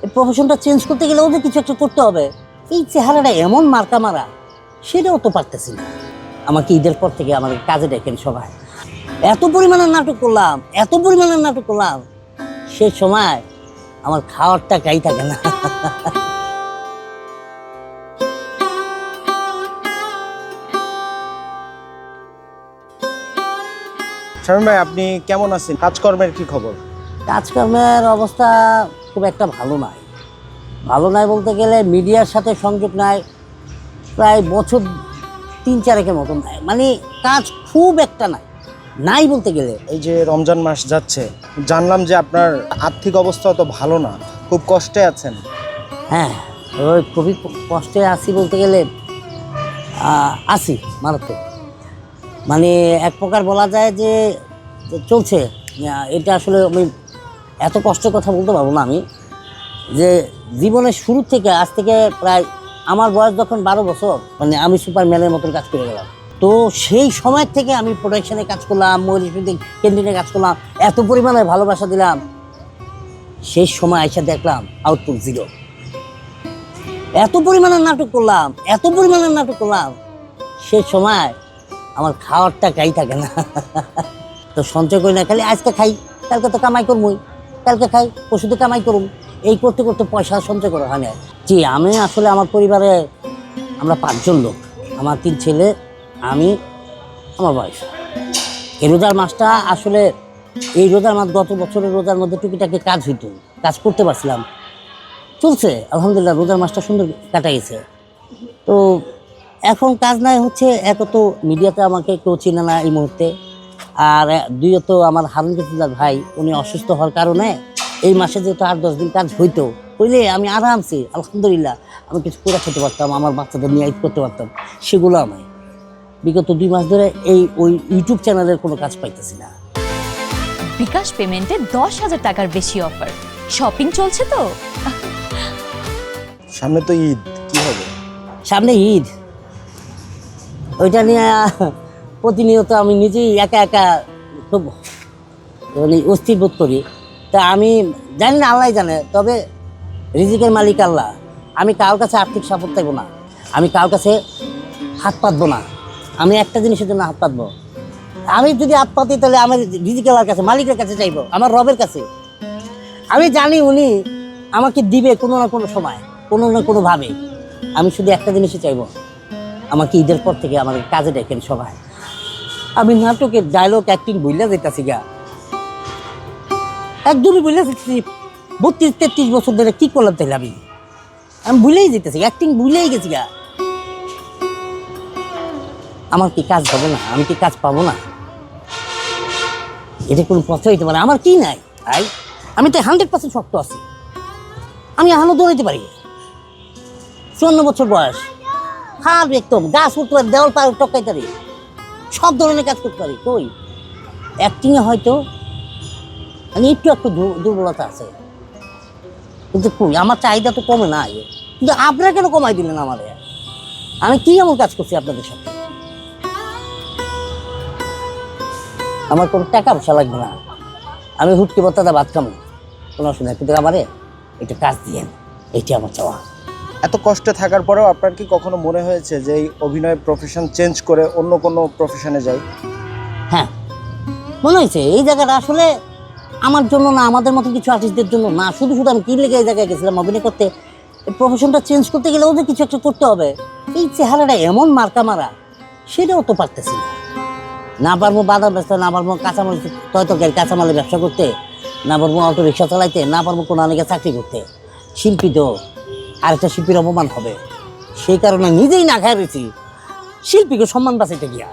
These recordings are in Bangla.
এই প্রফেশনটা চেঞ্জ করতে গেলেও যে কিছু একটা করতে হবে। এই চেহারাটা এমন মার্কা মারা, সেটাও তো পারতেছি না। আমাকে ঈদের পর থেকে আমাদের কাজে দেখেন সবাই, এত পরিমাণের নাটক করলাম, এত পরিমাণের নাটক করলাম, সে সময় আমার খাওয়ার টাকাই থাকে না। শামীম ভাই, আপনি কেমন আছেন? কাজকর্মের কি খবর? কাজকর্মের অবস্থা খুব একটা ভালো নাই। ভালো নাই বলতে গেলে মিডিয়ার সাথে সংযোগ নাই, প্রায় বছর 3-4 মতন নাই, মানে কাজ খুব একটা নাই, নাই বলতে গেলে। এই যে রমজান মাস যাচ্ছে, জানলাম যে আপনার আর্থিক অবস্থা তো ভালো না, খুব কষ্টে আছেন। হ্যাঁ, ওই খুবই কষ্টে আছি বলতে গেলে আছি মারাত্মক, মানে এক প্রকার বলা যায় যে যে চলছে। এটা আসলে আমি এত কষ্টের কথা বলতে পারবো না। আমি যে জীবনের শুরু থেকে আজ থেকে প্রায় আমার বয়স যখন 12 বছর, মানে আমি সুপারম্যানের মতন কাজ করে গেলাম। তো সেই সময় থেকে আমি প্রোডাকশনে কাজ করলাম, মহিলা ক্যান্টিনে কাজ করলাম, এত পরিমাণে ভালোবাসা দিলাম। সেই সময় আইসা দেখলাম আউটপুট জিরো। এত পরিমাণের নাটক করলাম, এত পরিমাণের নাটক করলাম, সেই সময় আমার খাওয়ার টাকাই থাকে না। তো সঞ্চয় করি না, খালি আজকে খাই, কালকে তো কামাই করবই, কালকে খাই, পরশু তো কামাই করুন, এই করতে করতে পয়সা সঞ্চয় করা হয় না। জি, আমি আসলে আমার পরিবারে আমরা 5 জন লোক, আমার 3 ছেলে, আমি, আমার ওয়াইফ। এই রোজার মাসটা আসলে, এই রোজার মাস গত বছরের রোজার মধ্যে টুকিটাকি কাজ হইতো, কাজ করতে পারছিলাম, চলছে আলহামদুলিল্লাহ। রোজার মাসটা সুন্দর কাটা গেছে। তো এখন কাজ নাই হচ্ছে, এক তো মিডিয়াতে আমাকে কেউ চিনে না এই মুহূর্তে, আর দ্বিতীয়ত আমার হারুন কচিদার ভাই উনি অসুস্থ হওয়ার কারণে এই মাসে যেহেতু 8-10 দিন কাজ হইলে আমি আরামসে আলহামদুলিল্লাহ আমি কিছু করে খেতে পারতাম, আমার বাচ্চাদের নিয়ে ঈদ করতে পারতাম। সেগুলো আমি বিগত 2 মাস ধরে ওই ইউটিউব চ্যানেলের কোনো কাজ পাইতেছি না। বিকাশ পেমেন্টে 10,000 টাকার বেশি অফার, শপিং চলছে তো। সামনে তো ঈদ, কি হবে? সামনে ঈদ, ওইটা নিয়ে প্রতিনিয়ত আমি নিজেই একা একা খুব মানে অস্থির বোধ করি। তা আমি জানি না, আল্লাহ জানে, তবে রিজিকের মালিক আল্লাহ। আমি কারোর কাছে আর্থিক সাপোর্ট চাইবো না, আমি কারোর কাছে হাত পাতবো না। আমি একটা জিনিসের জন্য হাত পাতবো, আমি যদি হাত পাতি তাহলে আমার রিজিকের কাছে, মালিকের কাছে চাইবো, আমার রবের কাছে। আমি জানি উনি আমাকে দিবে কোনো না কোনো সময়, কোনো না কোনোভাবে। আমি শুধু একটা জিনিসই চাইবো, আমাকে ঈদের পর থেকে আমাদের কাজে দেখেন সবাই। আমি নাটকের ডায়লগ অ্যাক্টিং ভুলে যেতেছি গা, একদমই ভুলে যেতেছি। 32-33 বছর ধরে কি করলাম তাহলে আমি ভুলেই যেতেছি, অ্যাক্টিং ভুলেই গেছি গা। আমার কি কাজ হবে না? আমি কি কাজ পাবো না? এটা কোনো কথা হইতে পারে? আমার কি নাই ভাই, আমি তো 100% শক্ত আছি। আমি এখনো দৌড়াইতে পারি, 54 বছর বয়স, খারাপ একদম, গাছ উঠতে পারি, দেওয়াল পার টকাইতে পারি, সব ধরনের কাজ করতে পারি। কই অ্যাক্টিংয়ে হয়তো মানে একটু দুর্বলতা আছে, কিন্তু কই আমার চাহিদা তো কমে না। কিন্তু আপনারা কেন কমাই দিলেন আমারে? আমি কি এমন কাজ করছি আপনাদের সাথে? আমার কোনো টাকা পয়সা লাগবে না, আমি হুটকি বত্তাদা ভাত খাবো, কোনো অসুবিধা, কিন্তু আমারে একটা কাজ দিয়েন, এইটি আমার চাওয়া। এত কষ্টে থাকার পরেও আপনার কি কখনো মনে হয়েছে যে এই অভিনয় প্রফেশন চেঞ্জ করে অন্য কোনো প্রফেশনে যাই? হ্যাঁ, মনে হয়েছে এই জায়গাটা আসলে আমার জন্য না, আমাদের মতো কিছু আর্টিস্টদের জন্য না। শুধু আমি কি লেগে এই জায়গায় গেছিলাম অভিনয় করতে। প্রফেশনটা চেঞ্জ করতে গেলেও যে কিছু একটা করতে হবে। এই চেহারাটা এমন মার্কা মারা, সেটাও তো পারতেছি না। না পারবো বাজার ব্যবসা, না পারবো কাঁচামাল তরকারি কাঁচামালের ব্যবসা করতে, না পারবো অটো রিক্সা চালাইতে, না পারবো কোনো অনেকে চাকরি করতে। শিল্পী তো আরেকটা শিল্পীর অপমান হবে, সেই কারণে নিজেই না খায় রয়েছি শিল্পীকে সম্মান বাঁচাইতে গিয়া।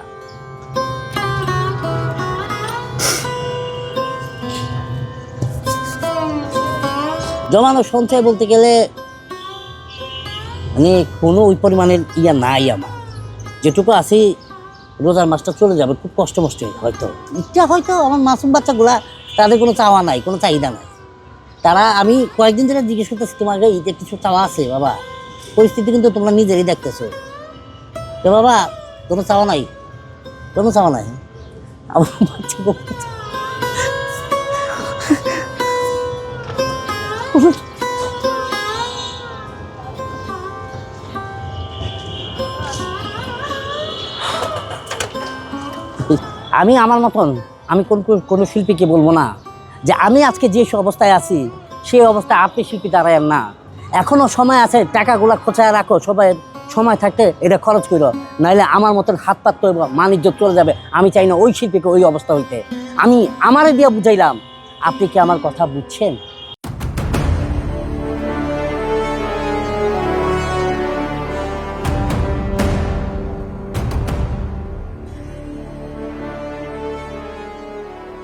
জমানো সঞ্চয় বলতে গেলে মানে কোনো ওই পরিমাণের নাই আমার। যেটুকু আছি রোজার মাসটা চলে যাবে খুব কষ্ট মষ্টে, হয়তো ইচ্ছা, হয়তো আমার মাসুম বাচ্চাগুলা, তাদের কোনো চাওয়া নাই, কোনো চাহিদা নাই। তারা, আমি কয়েকদিন ধরে জিজ্ঞেস করতেছি তোমাকে ঈদের কিছু চাওয়া আছে বাবা? পরিস্থিতি কিন্তু তোমরা নিজেরই দেখতেছো তো বাবা, কোনো চাওয়া নাই, কোনো চাওয়া নাই। আমার বাচ্চা আমি আমার মতন আমি কোনো শিল্পীকে বলবো না যে আমি আজকে যে অবস্থায় আছি সেই অবস্থায় আপনি শিল্পী দাঁড়ায়েন না। এখনও সময় আছে, টাকাগুলা খোঁচায় রাখো, সবাই সময় থাকতে এটা খরচ করো, নাইলে আমার মতন হাত পাত তো মানিজ্য চলে যাবে। আমি চাই না ওই শিল্পীকে ওই অবস্থা হইতে। আমি আমারে দিয়ে বুঝাইলাম, আপনি কি আমার কথা বুঝছেন?